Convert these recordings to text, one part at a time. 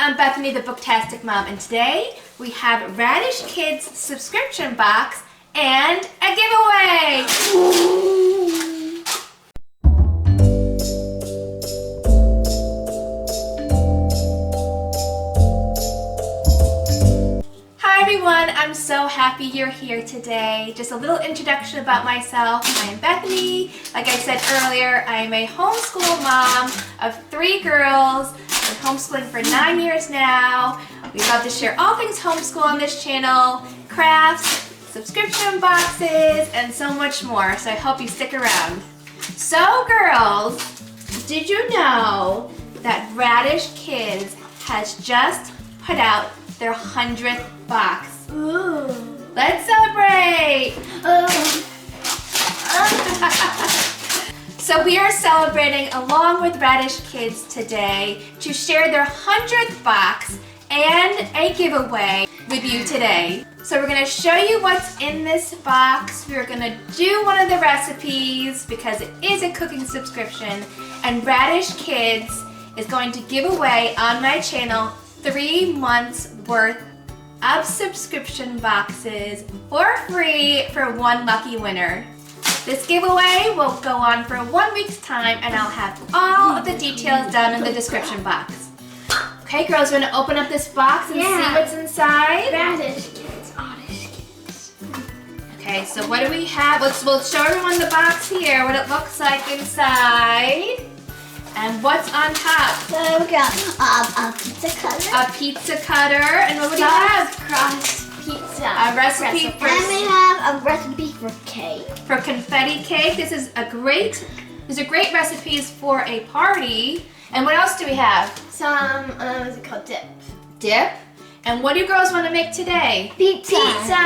I'm Bethany, the Booktastic Mom, and today we have Raddish Kids subscription box and a giveaway! Hi everyone, I'm so happy you're here today. Just a little introduction about myself. I am Bethany. Like I said earlier, I am a homeschool mom of 3 girls. I've been homeschooling for 9 years now. We love to share all things homeschool on this channel, crafts, subscription boxes, and so much more. So I hope you stick around. So girls, did you know that Raddish Kids has just put out their 100th box? Ooh. Let's celebrate! So we are celebrating along with Raddish Kids today to share their 100th box and a giveaway with you today. So we're going to show you what's in this box. We're going to do one of the recipes because it is a cooking subscription, and Raddish Kids is going to give away on my channel 3 months worth of subscription boxes for free for one lucky winner. This giveaway will go on for 1 week's time, and I'll have all of the details down in the description box. Okay girls, we're going to open up this box and see what's inside. Raddish Kids, Oddish Kids. Okay, so what do we have? We'll show everyone the box here, what it looks like inside. And what's on top? So we got a pizza cutter. A pizza cutter. And what do you have? Crust pizza. A recipe for... And we have a recipe for cake. For confetti cake. These are great recipes for a party. And what else do we have? Some, what's it called? Dip. Dip. And what do you girls want to make today? Pizza. Pizza.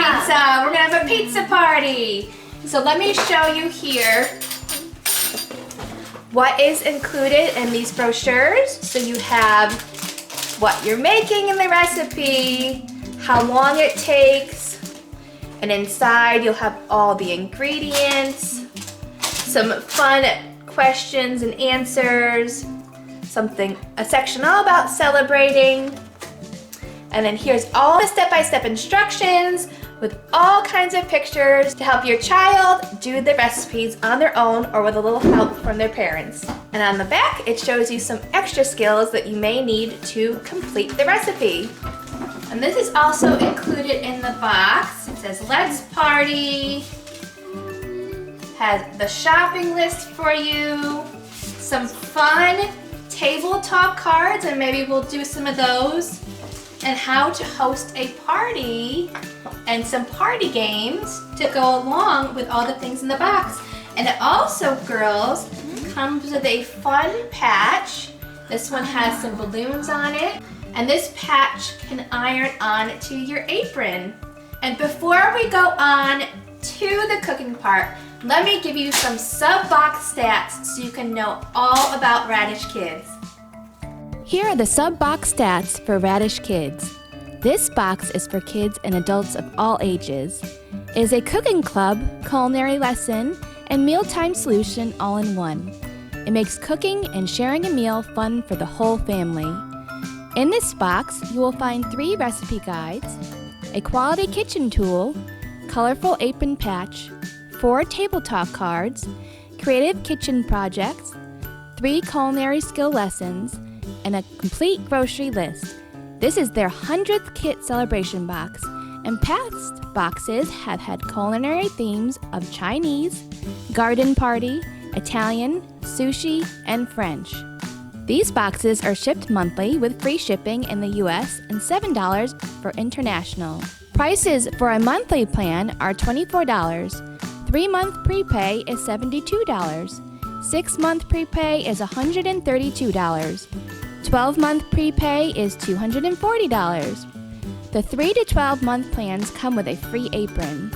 We're going to have a pizza party. So let me show you here what is included in these brochures. So you have what you're making in the recipe, how long it takes, and inside you'll have all the ingredients, some fun questions and answers, a section all about celebrating, and then here's all the step-by-step instructions with all kinds of pictures to help your child do the recipes on their own or with a little help from their parents. And on the back, it shows you some extra skills that you may need to complete the recipe. And this is also included in the box. It says, "Let's party." Has the shopping list for you, some fun tabletop cards, and maybe we'll do some of those, and how to host a party, and some party games to go along with all the things in the box. And it also, girls, comes with a fun patch. This one has some balloons on it, and this patch can iron on to your apron. And before we go on to the cooking part, let me give you some sub-box stats so you can know all about Raddish Kids. Here are the sub-box stats for Raddish Kids. This box is for kids and adults of all ages. It is a cooking club, culinary lesson, and mealtime solution all in one. It makes cooking and sharing a meal fun for the whole family. In this box, you will find 3 recipe guides, a quality kitchen tool, colorful apron patch, 4 tabletop cards, creative kitchen projects, 3 culinary skill lessons, and a complete grocery list. This is their 100th kit celebration box, and past boxes have had culinary themes of Chinese, garden party, Italian, sushi, and French. These boxes are shipped monthly with free shipping in the US and $7 for international. Prices for a monthly plan are $24. 3-month prepay is $72. 6-month prepay is $132. 12-month prepay is $240. The 3 to 12-month plans come with a free apron.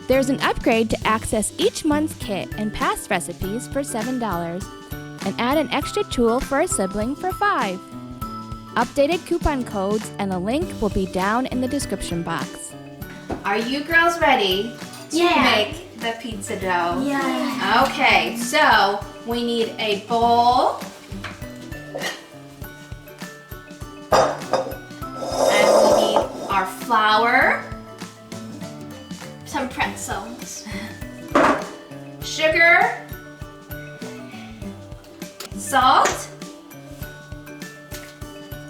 There's an upgrade to access each month's kit and past recipes for $7, and add an extra tool for a sibling for $5. Updated coupon codes and a link will be down in the description box. Are you girls ready to make the pizza dough? Yeah. Okay, so we need a bowl, flour, Some pretzels. sugar, salt,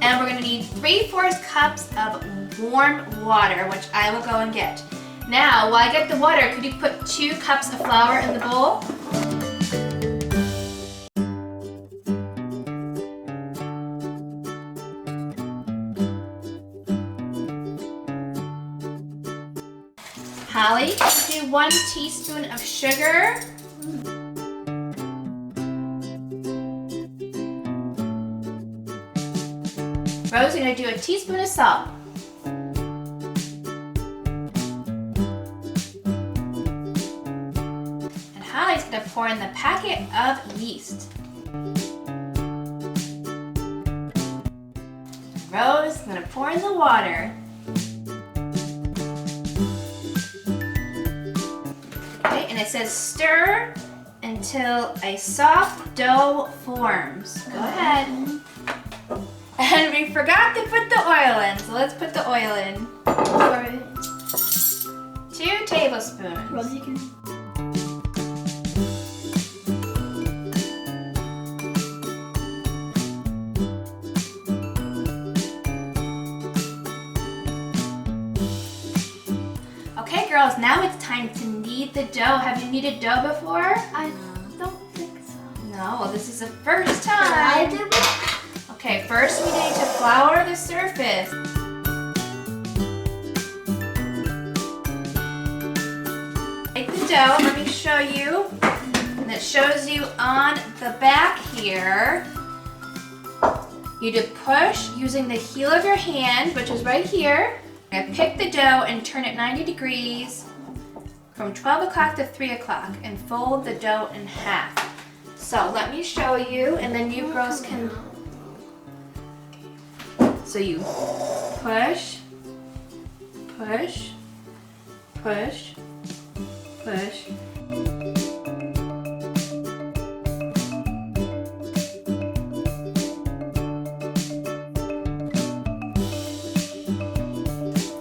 and we're gonna need 3/4 cups of warm water, which I will go and get. Now, while I get the water, could you put 2 cups of flour in the bowl? Holly, do 1 teaspoon of sugar. Rose, you're gonna do a teaspoon of salt. And Holly's gonna pour in the packet of yeast. Rose is gonna pour in the water. Okay, and it says stir until a soft dough forms. Go ahead. And we forgot to put the oil in, so let's put the oil in. 2 tablespoons. Rosie can. Okay, girls, now it's time to knead the dough. Have you kneaded dough before? I don't think so. No, well, this is the first I time. did. Okay, first we need to flour the surface. Take the dough, let me show you. And it shows you on the back here. You to push using the heel of your hand, which is right here. You're gonna pick the dough and turn it 90 degrees from 12 o'clock to 3 o'clock and fold the dough in half. So let me show you, and then you girls can. So you push, push, push, push.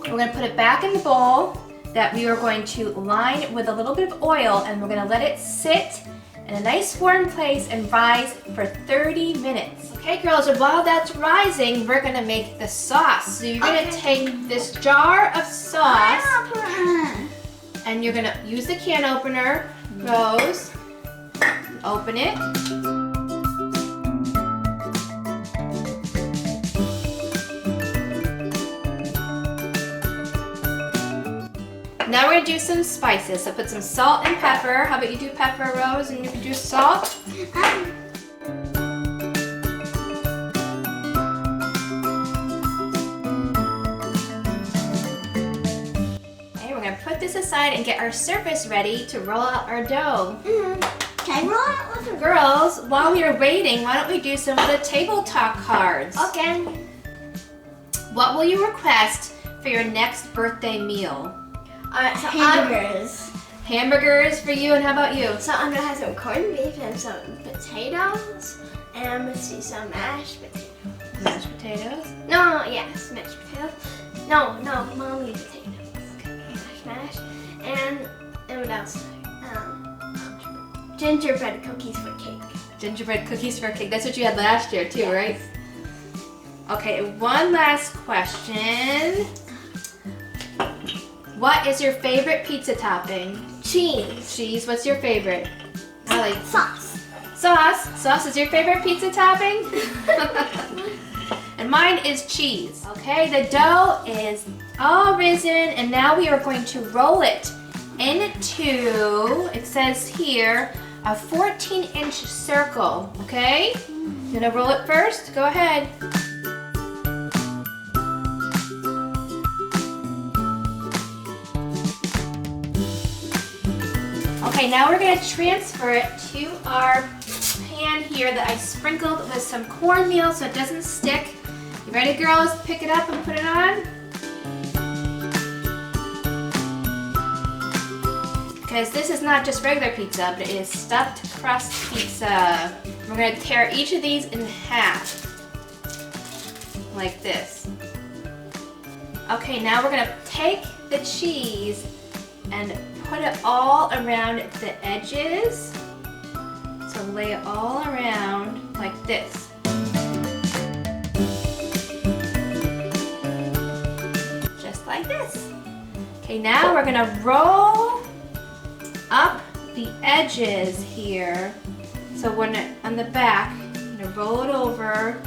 We're going to put it back in the bowl that we are going to line with a little bit of oil, and we're going to let it sit in a nice warm place and rise for 30 minutes. Okay, girls, and while that's rising, we're gonna make the sauce. So you're gonna take this jar of sauce and you're gonna use the can opener, Rose, open it. Now we're gonna do some spices. So put some salt and pepper. How about you do pepper, Rose, and you can do salt? Okay, we're gonna put this aside and get our surface ready to roll out our dough. Can I roll it with a Girls, while we are waiting, why don't we do some of the table talk cards? Okay. What will you request for your next birthday meal? So hamburgers. Hamburgers for you, and how about you? So I'm gonna have some corned beef and some potatoes, and I'm gonna see some mashed potatoes. Mashed potatoes. No, yes, mashed potatoes. No, mommy potatoes. Mash. And what else? Gingerbread cookies for cake. Gingerbread cookies for cake. That's what you had last year too, right? Okay, one last question. What is your favorite pizza topping? Cheese. Cheese. What's your favorite? Allie. Sauce. Sauce. Sauce is your favorite pizza topping? And mine is cheese. Okay, the dough is all risen, and now we are going to roll it into, it says here, a 14-inch circle. Okay? You gonna roll it first? Go ahead. Okay, now we're gonna transfer it to our pan here that I sprinkled with some cornmeal so it doesn't stick. You ready, girls? Pick it up and put it on. Because this is not just regular pizza, but it is stuffed crust pizza. We're gonna tear each of these in half, like this. Okay, now we're gonna take the cheese and put it all around the edges. So lay it all around like this. Just like this. Okay, now we're gonna roll up the edges here. So when on the back, I'm gonna roll it over.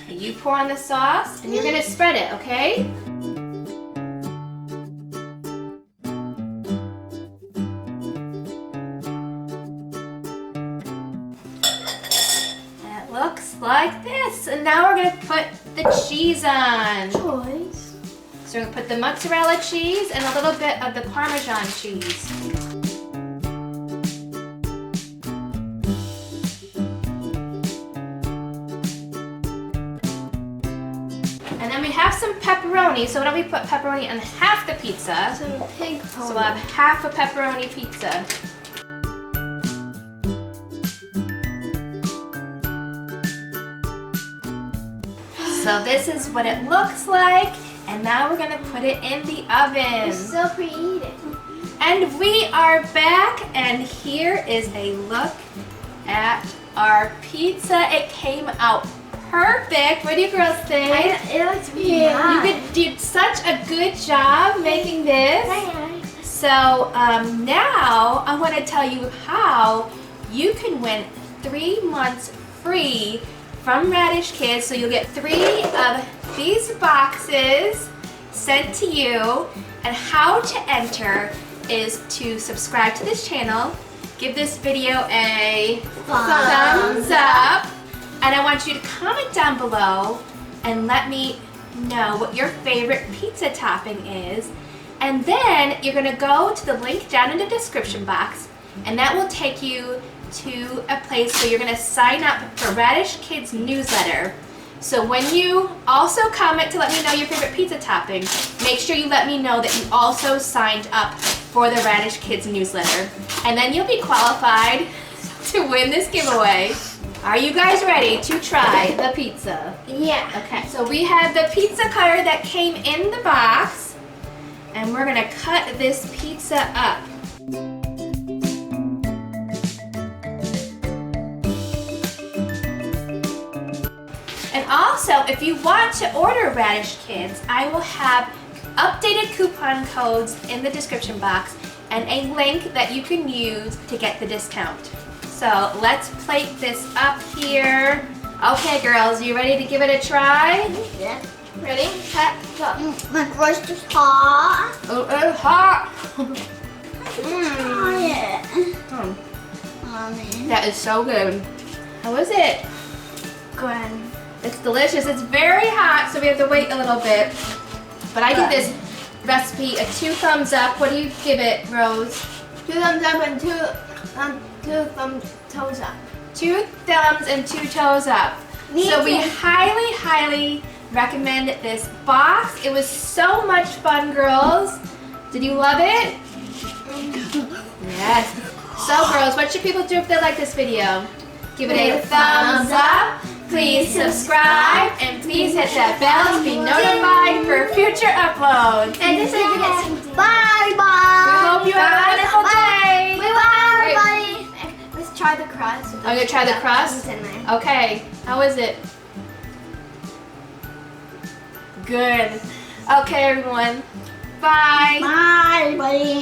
You pour on the sauce and you're gonna spread it, okay? That looks like this. And now we're gonna put the cheese on. Choice. So we're gonna put the mozzarella cheese and a little bit of the Parmesan cheese. And then we have some pepperoni, so why don't we put pepperoni on half the pizza? Some pig So we'll have half a pepperoni pizza. So this is what it looks like, and now we're gonna put it in the oven. It's so pretty eating. And we are back, and here is a look at our pizza. It came out perfect. What do you girls think? It looks really You did such a good job making this. So now I want to tell you how you can win 3 months free from Raddish Kids. So you'll get 3 of these boxes sent to you. And how to enter is to subscribe to this channel, give this video a thumbs up, and I want you to comment down below and let me know what your favorite pizza topping is. And then you're gonna go to the link down in the description box, and that will take you to a place where you're gonna sign up for Raddish Kids newsletter. So when you also comment to let me know your favorite pizza topping, make sure you let me know that you also signed up for the Raddish Kids newsletter. And then you'll be qualified to win this giveaway. Are you guys ready to try the pizza? Yeah. Okay, so we have the pizza cutter that came in the box, and we're gonna cut this pizza up. And also, if you want to order Raddish Kids, I will have updated coupon codes in the description box and a link that you can use to get the discount. So let's plate this up here. Okay, girls, you ready to give it a try? Yeah. Ready? My crust is hot. Oh, it's hot. Try it. That is so good. How is it? Good. It's delicious. It's very hot, so we have to wait a little bit. But I give this recipe a 2 thumbs up. What do you give it, Rose? 2 thumbs up and 2 toes up. 2 thumbs and 2 toes up. So we highly recommend this box. It was so much fun, girls. Did you love it? Yes. So, girls, what should people do if they like this video? Give it a thumbs up. Please subscribe and please hit that bell to be notified for future uploads. And this is bye bye. We hope you have a wonderful day. Bye bye. Let's try the crust. I'm gonna try the crust. Okay, how is it? Good. Okay, everyone. Bye. Bye, buddy.